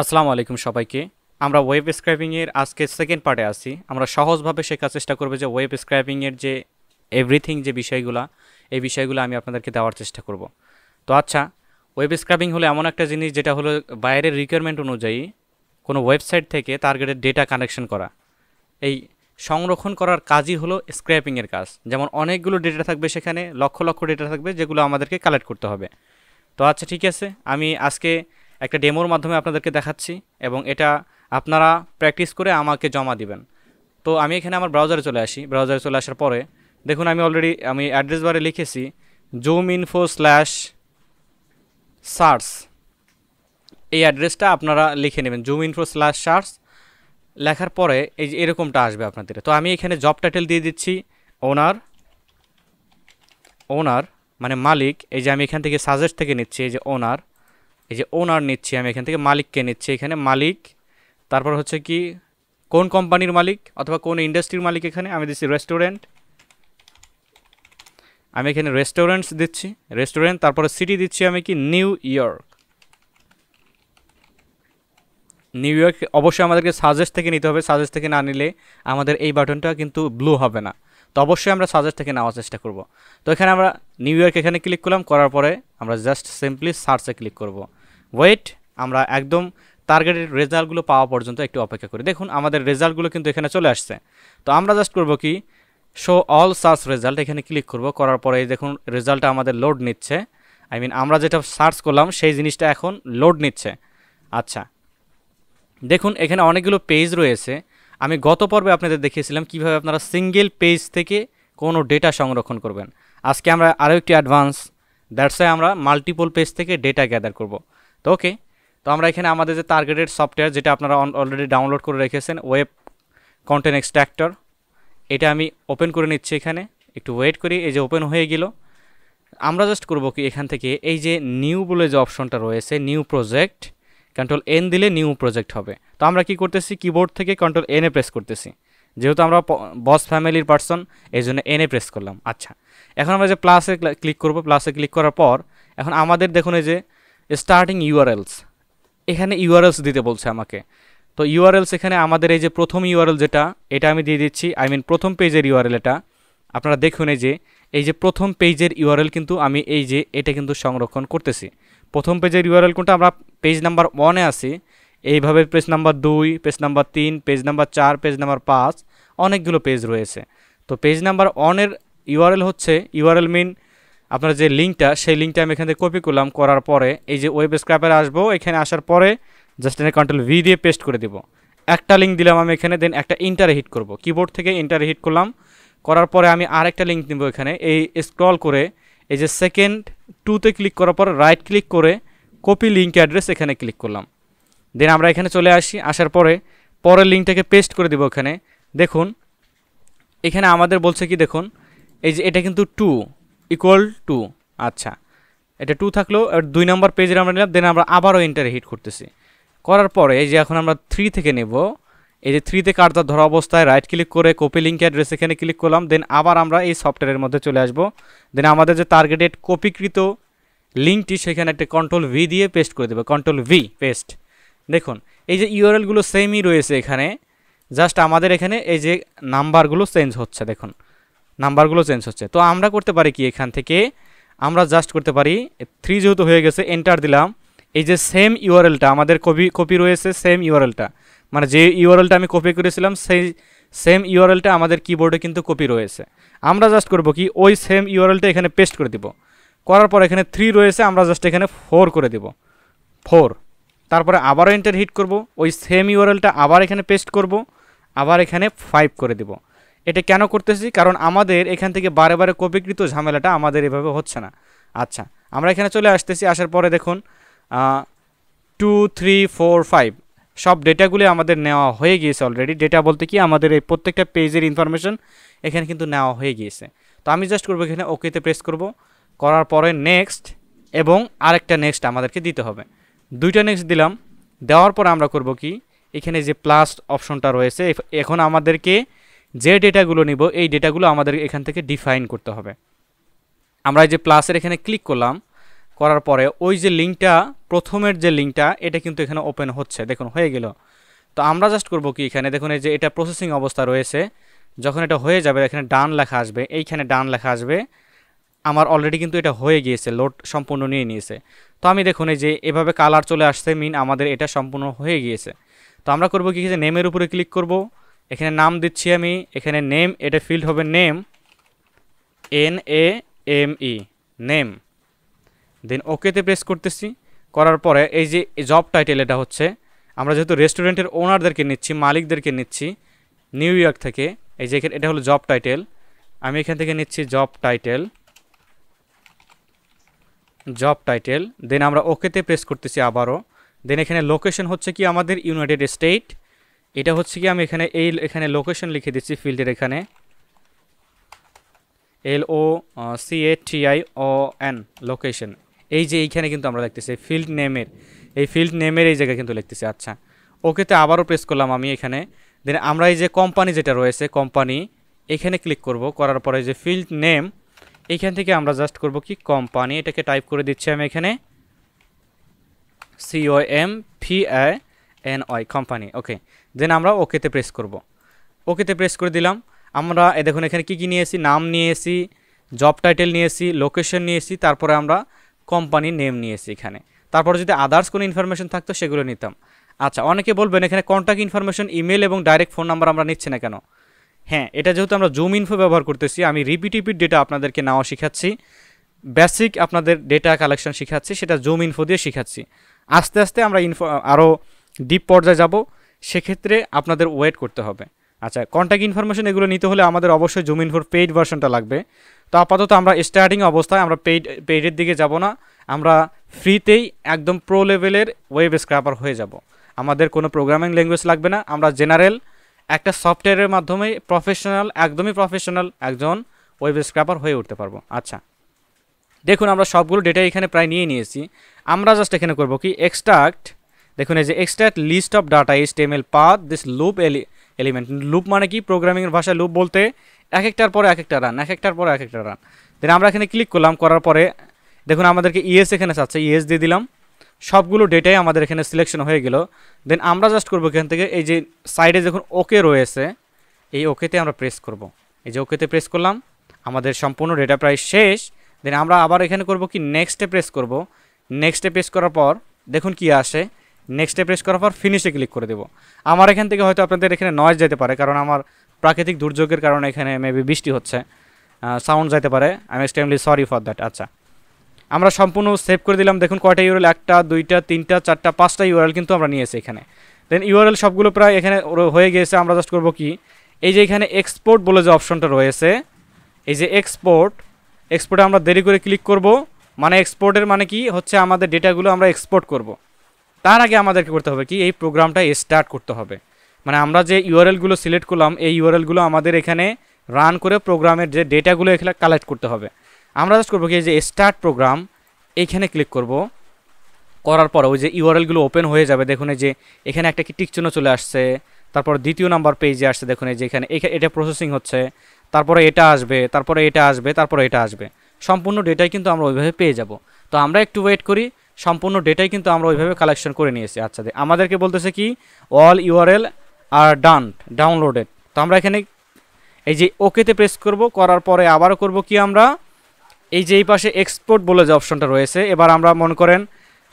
আসসালামু আলাইকুম সবাইকে। আমরা ওয়েব স্ক্র্যাপিং এর আজকে সেকেন্ড পার্টে আছি। আমরা সহজভাবে শেখার চেষ্টা করব যে ওয়েব স্ক্র্যাপিং এর যে এভরিথিং যে বিষয়গুলো, এই বিষয়গুলো আমি আপনাদেরকে দেওয়ার চেষ্টা করব। তো আচ্ছা, ওয়েব স্ক্র্যাপিং হলো এমন একটা জিনিস যেটা হলো বাইরের রিকোয়ারমেন্ট অনুযায়ী কোনো ওয়েবসাইট থেকে টার্গেটেড ডেটা কানেকশন করা। এই সংরক্ষণ করার কাজই হলো স্ক্র্যাপিং এর কাজ। যেমন অনেকগুলো ডেটা থাকবে, সেখানে লক্ষ লক্ষ ডেটা থাকবে যেগুলো আমাদেরকে কালেক্ট করতে হবে। তো আচ্ছা, ঠিক আছে, আমি আজকে একটা ডেমোর মাধ্যমে আপনাদেরকে দেখাচ্ছি এবং এটা আপনারা প্র্যাকটিস করে আমাকে জমা দিবেন। তো আমি এখানে আমার ব্রাউজারে চলে আসি। ব্রাউজারে চলে আসার পরে দেখুন আমি অ্যাড্রেস বারে লিখেছি zoom_info/search। এই অ্যাড্রেসটা আপনারা লিখে নেবেন, zoom_info/search। লেখার পরে এই যে এরকমটা আসবে আপনাদের। তো আমি এখানে জব টাইটেল দিয়ে দিচ্ছি ওনার ওনার মানে মালিক। এই যে আমি এখান থেকে সাজেস্ট থেকে নিচ্ছি, এই যে ওনার, এই যে ওনার নিচ্ছি আমি এখান থেকে, মালিককে নিচ্ছি এখানে মালিক। তারপর হচ্ছে কি কোন কোম্পানির মালিক অথবা কোন ইন্ডাস্ট্রির মালিক, এখানে আমি দিচ্ছি রেস্টুরেন্ট। আমি এখানে রেস্টুরেন্টস দিচ্ছি, রেস্টুরেন্ট। তারপরে সিটি দিচ্ছি আমি কি নিউ ইয়র্ক। নিউ ইয়র্ক অবশ্যই আমাদেরকে সাজেস্ট থেকে নিতে হবে, সাজেস্ট থেকে না নিলে আমাদের এই বাটনটা কিন্তু ব্লু হবে না। তো অবশ্যই আমরা সাজেস্ট থেকে নেওয়ার চেষ্টা করব। তো এখানে আমরা নিউ ইয়র্ক এখানে ক্লিক করলাম, করার পরে আমরা জাস্ট সিম্পলি সার্চে ক্লিক করব। ওয়েট, আমরা একদম টার্গেটেড রেজাল্টগুলো পাওয়া পর্যন্ত একটু অপেক্ষা করি। দেখুন আমাদের রেজাল্টগুলো কিন্তু এখানে চলে আসছে। তো আমরা জাস্ট করব কি শো অল সার্চ রেজাল্ট, এখানে ক্লিক করব। করার পরে দেখুন রেজাল্টটা আমাদের লোড নিচ্ছে। আমরা যেটা সার্চ করলাম সেই জিনিসটা এখন লোড নিচ্ছে। আচ্ছা, দেখুন এখানে অনেকগুলো পেজ রয়েছে। আমি গত পর্বে আপনাদের দেখিয়েছিলাম কিভাবে আপনারা সিঙ্গেল পেজ থেকে কোনো ডেটা সংরক্ষণ করবেন। আজকে আমরা আরও একটি অ্যাডভান্স, দ্যাটস ওয়াই আমরা মাল্টিপল পেজ থেকে ডেটা গ্যাদার করব। তো ওকে, তো আমরা এখানে আমাদের যে টার্গেটেড সফটওয়্যার যেটা আপনারা অলরেডি ডাউনলোড করে রেখেছেন, ওয়েব কন্টেন্ট এক্সট্রাক্টর, এটা আমি ওপেন করে নিচ্ছি। এখানে একটু ওয়েট করি, এই যে ওপেন হয়ে গেল। আমরা জাস্ট করব কি এখান থেকে এই যে নিউ বলে যে অপশনটা রয়েছে, নিউ প্রজেক্ট, কন্ট্রোল এন দিলে নিউ প্রজেক্ট হবে। তো আমরা কি করতেছি, কিবোর্ড থেকে কন্ট্রোল এনে প্রেস করতেছি, যেহেতু আমরা বস ফ্যামিলির পার্সন, এই জন্য এনে প্রেস করলাম। আচ্ছা, এখন আমরা যে প্লাসে ক্লিক করব, প্লাসে ক্লিক করার পর এখন আমাদের দেখুন এই যে স্টার্টিং ইউআরএলস, এখানে ইউআরএলস দিতে বলছে আমাকে। তো ইউআরএলস এখানে আমাদের এই যে প্রথম ইউআরএল যেটা, এটা আমি দিয়ে দিচ্ছি। প্রথম পেজের ইউআরএল এটা। আপনারা দেখুন এই যে প্রথম পেজের ইউআরএল কিন্তু আমি এই যে এটা কিন্তু সংরক্ষণ করতেছি। প্রথম পেজের ইউআরএল কোনটা, আমরা পেজ নাম্বার 1-এ আছি। এইভাবে page number 2, page number 3, page number 4, page number 5, অনেকগুলো পেজ রয়েছে। তো পেজ নাম্বার 1-এর ইউআরএল হচ্ছে, ইউআরএল মিন আপনার যে লিঙ্কটা, সেই লিঙ্কটা আমি এখান থেকে কপি করলাম। করার পরে এই যে ওয়েব স্ক্র্যাপারে আসবো, এখানে আসার পরে জাস্ট এখানে কন্ট্রোল ভি দিয়ে পেস্ট করে দিব। একটা লিঙ্ক দিলাম আমি এখানে, দেন একটা ইন্টারে হিট করব। কিবোর্ড থেকে ইন্টারে হিট করলাম। করার পরে আমি আরেকটা লিঙ্ক নিব এখানে, এই স্ক্রল করে এই যে সেকেন্ড 2-তে ক্লিক করার পর রাইট ক্লিক করে কপি লিঙ্ক অ্যাড্রেস এখানে ক্লিক করলাম। দেন আমরা এখানে চলে আসি, আসার পরে পরের লিঙ্কটাকে পেস্ট করে দিব এখানে। দেখুন এখানে আমাদের বলছে কি, দেখুন এই যে এটা কিন্তু 2 = 2। আচ্ছা, এটা 2 থাকলেও 2 নম্বর পেজের আমরা নিলাম। দেন আমরা আবারও এন্টারে হিট করতেছি। করার পরে এই যে এখন আমরা 3 থেকে নেব, এই যে 3-তে কার্সর ধরা অবস্থায় রাইট ক্লিক করে কপি লিঙ্ক অ্যাড্রেস এখানে ক্লিক করলাম। দেন আবার আমরা এই সফটওয়্যারের মধ্যে চলে আসব। দেন আমাদের যে টার্গেটেড কপিকৃত লিঙ্কটি, সেখানে একটা কন্ট্রোল ভি দিয়ে পেস্ট করে দেবো, কন্ট্রোল ভি পেস্ট। দেখুন এই যে ইউআরএলগুলো সেমই রয়েছে এখানে, জাস্ট আমাদের এখানে এই যে নাম্বারগুলো চেঞ্জ হচ্ছে। দেখুন নাম্বারগুলো চেঞ্জ হচ্ছে। তো আমরা করতে পারি কি, এখান থেকে আমরা জাস্ট করতে পারি 3 যেহেতু হয়ে গেছে, এন্টার দিলাম। এই যে সেম ইউআরএলটা আমাদের কপি রয়েছে, সেম ইউআরএলটা মানে যে ইউআরএলটা আমি কপি করেছিলাম সেই সেম ইউআরএলটা আমাদের কিবোর্ডে কিন্তু কপি রয়েছে। আমরা জাস্ট করব কি ওই সেম ইউআরএলটা এখানে পেস্ট করে দিব। করার পর এখানে 3 রয়েছে, আমরা জাস্ট এখানে 4 করে দিব, 4। তারপরে আবারও এন্টার হিট করব, ওই সেম ইউআরএলটা আবার এখানে পেস্ট করব, আবার এখানে 5 করে দিব। এটা কেন করতেছি, কারণ আমাদের এখান থেকে বারে বারে কপিকৃত ঝামেলাটা আমাদের এভাবে হচ্ছে না। আচ্ছা, আমরা এখানে চলে আসতেছি। আসার পরে দেখুন 2, 3, 4, 5 সব ডেটাগুলি আমাদের নেওয়া হয়ে গিয়েছে অলরেডি। ডেটা বলতে কি, আমাদের এই প্রত্যেকটা পেজের ইনফরমেশন এখানে কিন্তু নেওয়া হয়ে গিয়েছে। তো আমি জাস্ট করবো এখানে ওকেতে প্রেস করব। করার পরে নেক্সট এবং আরেকটা নেক্সট আমাদেরকে দিতে হবে, 2টা নেক্সট দিলাম। দেওয়ার পর আমরা করব কি, এখানে যে প্লাস অপশনটা রয়েছে, এখন আমাদেরকে যে ডেটাগুলো নিব এই ডেটাগুলো আমাদের এখান থেকে ডিফাইন করতে হবে। আমরা এই যে প্লাসের এখানে ক্লিক করলাম, করার পরে ওই যে লিঙ্কটা প্রথমের যে লিঙ্কটা এটা কিন্তু এখানে ওপেন হচ্ছে, দেখুন হয়ে গেল। তো আমরা জাস্ট করব কি এখানে দেখুন এই যে এটা প্রসেসিং অবস্থা রয়েছে, যখন এটা হয়ে যাবে এখানে ডান লেখা আসবে, এইখানে ডান লেখা আসবে। আমার অলরেডি কিন্তু এটা হয়ে গিয়েছে, লোড সম্পূর্ণ নিয়ে নিয়েছে। তো আমি দেখুন এই যে এভাবে কালার চলে আসছে, মিন আমাদের এটা সম্পূর্ণ হয়ে গিয়েছে। তো আমরা করব কি যে নেমের উপরে ক্লিক করব, এখানে নাম দিচ্ছি আমি, এখানে নেম, এটা ফিল্ড হবে নেম, NAME, নেম। দেন ওকেতে প্রেস করতেছি, করার পরে এই যে জব টাইটেল এটা হচ্ছে, আমরা যেহেতু রেস্টুরেন্টের ওনারদেরকে নিচ্ছি, মালিকদেরকে নিচ্ছি নিউ ইয়র্ক থেকে, এই যে এটা হলো জব টাইটেল, আমি এখান থেকে নিচ্ছি জব টাইটেল, জব টাইটেল। দেন আমরা ওকেতে প্রেস করতেছি আবারও। দেন এখানে লোকেশন হচ্ছে কি আমাদের ইউনাইটেড স্টেট, এটা হচ্ছে কি আমি এখানে লোকেশন লিখে দিচ্ছি ফিল্ডের এখানে LOCATION লোকেশন। এই যে এইখানে কিন্তু আমরা লিখতেছি ফিল্ড নেমের, এই ফিল্ড নেমের এই জায়গায় কিন্তু লিখতেছি। আচ্ছা ওকেতে আবারও প্রেস করলাম আমি এখানে। দেন আমরা এই যে কোম্পানি যেটা রয়েছে কোম্পানি, এখানে ক্লিক করব, করার পরে যে ফিল্ড নেম এইখান থেকে আমরা জাস্ট করব কি কোম্পানি, এটাকে টাইপ করে দিচ্ছি আমি এখানে COMPANY কোম্পানি। ওকে, দেন আমরা ওকেতে প্রেস করব, ওকেতে প্রেস করে দিলাম। আমরা দেখুন এখানে কি কি নিয়েছি, নাম নিয়েছি, জব টাইটেল নিয়েছি, লোকেশন নিয়েছি, তারপরে আমরা কোম্পানি নেম নিয়েছি এখানে। তারপরে যদি আদার্স কোনো ইনফরমেশন থাকতো সেগুলো নিতাম। আচ্ছা অনেকে বলবেন এখানে কন্ট্যাক্ট ইনফরমেশন, ইমেল এবং ডাইরেক্ট ফোন নাম্বার আমরা নিচ্ছি না কেন? হ্যাঁ, এটা যেহেতু আমরা জুম ইনফো ব্যবহার করতেছি, আমি রিপিট ডেটা আপনাদেরকে নেওয়া শিখাচ্ছি, বেসিক আপনাদের ডেটা কালেকশন শিখাচ্ছি, সেটা জুম ইনফো দিয়ে শিখাচ্ছি। আস্তে আস্তে আমরা আরও ডিপ পর্যায়ে যাব, সেক্ষেত্রে আপনাদের ওয়েট করতে হবে। আচ্ছা কন্ট্যাক্ট ইনফরমেশন এগুলো নিতে হলে আমাদের অবশ্যই জুম ইনফোর পেইড ভার্সনটা লাগবে। তো আপাতত আমরা স্টার্টিং অবস্থায় আমরা পেইডের দিকে যাব না, আমরা ফ্রিতেই একদম প্রো লেভেলের ওয়েব স্ক্র্যাপার হয়ে যাব। আমাদের কোনো প্রোগ্রামিং ল্যাঙ্গুয়েজ লাগবে না, আমরা জেনারেল একটা সফটওয়্যারের মাধ্যমে প্রফেশনাল, একদমই প্রফেশনাল একজন ওয়েব স্ক্র্যাপার হয়ে উঠতে পারবো। আচ্ছা দেখুন আমরা সবগুলো ডেটা এখানে প্রায় নিয়ে নিয়েছি। আমরা জাস্ট এখানে করব কি এক্সট্রাক্ট, দেখুন এই যে extract list of data HTML path this loop element. Loop মানে কি, প্রোগ্রামিংয়ের ভাষায় লুপ বলতে এক একটার পরে এক একটা রান, এক একটার পরে এক একটা রান। দেন আমরা এখানে ক্লিক করলাম, করার পরে দেখুন আমাদেরকে ইএস এখানে চাচ্ছে, ইএস দিয়ে দিলাম, সবগুলো ডেটাই আমাদের এখানে সিলেকশন হয়ে গেল। দেন আমরা জাস্ট করবো এখান থেকে এই যে সাইডে যখন ওকে রয়েছে, এই ওকেতে আমরা প্রেস করব, এই যে ওকেতে প্রেস করলাম, আমাদের সম্পূর্ণ ডেটা প্রায় শেষ। দেন আমরা আবার এখানে করব কি নেক্সটে প্রেস করব, নেক্সটে প্রেস করার পর দেখুন কি আসে, নেক্সটে প্রেস করার পর ফিনিশে ক্লিক করে দেব। আমার এখান থেকে হয়তো আপনাদের এখানে নয়েজ যেতে পারে, কারণ আমার প্রাকৃতিক দুর্যোগের কারণে এখানে মেবি বৃষ্টি হচ্ছে, সাউন্ড যেতে পারে, I am extremely sorry for that. আচ্ছা আমরা সম্পূর্ণ সেভ করে দিলাম। দেখুন কয়টা ইউআরএল, 1টা 2টা 3টা 4টা 5টা ইউআরএল কিন্তু আমরা নিয়েছি এখানে। দেন ইউআরএল সবগুলো প্রায় এখানে হয়ে গিয়েছে। আমরা জাস্ট করব কি এই যে এখানে এক্সপোর্ট বলে যে অপশনটা রয়েছে, এই যে এক্সপোর্টে আমরা দেরি করে ক্লিক করব, মানে এক্সপোর্টের মানে কি হচ্ছে আমাদের ডেটাগুলো আমরা এক্সপোর্ট করব। তার আগে আমাদেরকে করতে হবে কি এই প্রোগ্রামটা স্টার্ট করতে হবে, মানে আমরা যে ইউআরএলগুলো সিলেক্ট করলাম এই ইউআরএলগুলো আমাদের এখানে রান করে প্রোগ্রামের যে ডেটাগুলো এখানে কালেক্ট করতে হবে। আমরা জাস্ট করবো কি এই যে স্টার্ট প্রোগ্রাম, এইখানে ক্লিক করব, করার পর ওই যে ইউআরএলগুলো ওপেন হয়ে যাবে। দেখুন এই যে এখানে একটা কি টিক চিহ্ন চলে আসছে, তারপর দ্বিতীয় নাম্বার পেজে আসছে, দেখুন এই যে এখানে এটা প্রসেসিং হচ্ছে, তারপরে এটা আসবে, তারপরে এটা আসবে, তারপরে এটা আসবে, সম্পূর্ণ ডেটাই কিন্তু আমরা ওইভাবে পেয়ে যাব। তো আমরা একটু ওয়েট করি, সম্পূর্ণ ডেটাই কিন্তু আমরা ওইভাবে কালেকশন করে নিয়েছি। আচ্ছা আমাদেরকে বলতেছে কি অল ইউআরএল আর ডাউনলোডেড। তো আমরা এখানে এই যে ওকেতে প্রেস করব, করার পরে আবারও করব কি আমরা এই যে এই পাশে এক্সপোর্ট বলে যে অপশনটা রয়েছে, এবার আমরা মনে করেন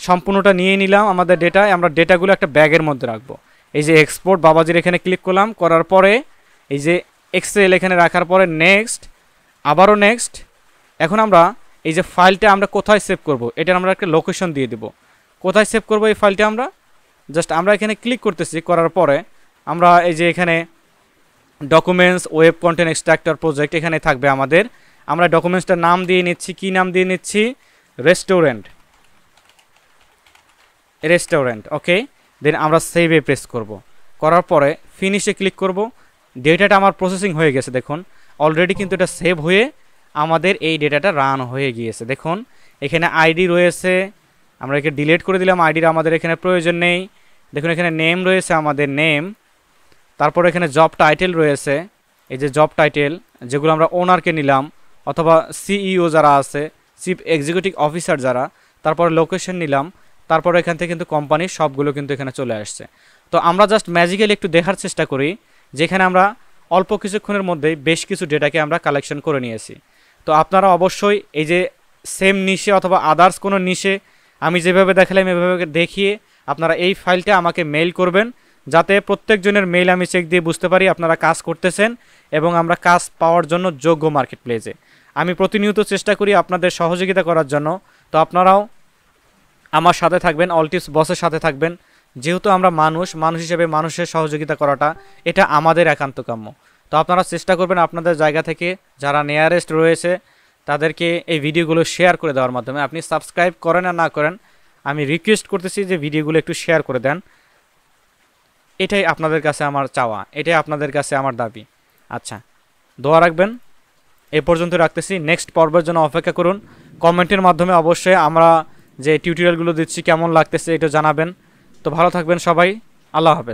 সম্পূর্ণটা নিয়ে নিলাম আমাদের ডেটা, আমরা ডেটাগুলো একটা ব্যাগের মধ্যে রাখবো। এই যে এক্সপোর্ট বাবাজির এখানে ক্লিক করলাম, করার পরে এই যে এক্সেল এখানে রাখার পরে নেক্সট, আবারও নেক্সট। এখন আমরা এই যে ফাইলটা আমরা কোথায় সেভ করব, এটার আমরা একটা লোকেশন দিয়ে দেব। কোথায় সেভ করব এই ফাইলটা, আমরা জাস্ট আমরা এখানে ক্লিক করতেছি, করার পরে আমরা এই যে এখানে documents web content extractor project এখানে থাকবে আমাদের। আমরা ডকুমেন্টসটার নাম দিয়ে নিচ্ছি, কি নাম দিয়ে নিচ্ছি, রেস্টুরেন্ট। ওকে, দেন আমরা সেভে প্রেস করব, করার পরে ফিনিশে ক্লিক করব। ডেটাটা আমার প্রসেসিং হয়ে গেছে, দেখুন অলরেডি কিন্তু এটা সেভ হয়ে আমাদের এই ডেটাটা রান হয়ে গিয়েছে। দেখুন এখানে আইডি রয়েছে, আমরা একে ডিলিট করে দিলাম, আইডির আমাদের এখানে প্রয়োজন নেই। দেখুন এখানে নেম রয়েছে, আমাদের নেম, তারপর এখানে জব টাইটেল রয়েছে, এই যে জব টাইটেল যেগুলো আমরা ওনারকে নিলাম, অথবা সিইও যারা আছে, চিফ এক্সিকিউটিভ অফিসার যারা, তারপরে লোকেশন নিলাম, তারপরে এখান থেকে কিন্তু কোম্পানির সবগুলো কিন্তু এখানে চলে আসছে। তো আমরা জাস্ট ম্যাজিক্যালি একটু দেখার চেষ্টা করি, যেখানে আমরা অল্প কিছুক্ষণের মধ্যেই বেশ কিছু ডেটাকে আমরা কালেকশন করে নিয়েছি। তো আপনারা অবশ্যই এই যে সেম নিশে অথবা আদার্স কোনো নিশে আমি যেভাবে দেখালাম এভাবে দেখিয়ে আপনারা এই ফাইলটা আমাকে মেইল করবেন, যাতে প্রত্যেকজনের মেইল আমি চেক দিয়ে বুঝতে পারি আপনারা কাজ করতেছেন এবং আমরা কাজ পাওয়ার জন্য যোগ্য মার্কেট প্লেসে। আমি প্রতিনিয়ত চেষ্টা করি আপনাদের সহযোগিতা করার জন্য। তো আপনারাও আমার সাথে থাকবেন, অল টিপস বসের সাথে থাকবেন। যেহেতু আমরা মানুষ হিসেবে মানুষের সহযোগিতা করাটা এটা আমাদের একান্ত কাম্য। তো আপনারা চেষ্টা করবেন আপনাদের জায়গা থেকে যারা নিয়ারেস্ট রয়েছে তাদেরকে এই ভিডিওগুলো শেয়ার করে দেওয়ার মাধ্যমে। আপনি সাবস্ক্রাইব করেন আর না করেন, আমি রিকোয়েস্ট করতেছি যে ভিডিওগুলো একটু শেয়ার করে দেন। এটাই আপনাদের কাছে আমার চাওয়া, এটাই আপনাদের কাছে আমার দাবি। আচ্ছা, দোয়া রাখবেন। এ পর্যন্ত রাখতেছি, নেক্সট পর্বের জন্য অপেক্ষা করুন। কমেন্টের মাধ্যমে অবশ্যই আমরা যে টিউটোরিয়ালগুলো দিচ্ছি কেমন লাগতেছে এটা জানাবেন। তো ভালো থাকবেন সবাই, আল্লাহ হাফেজ।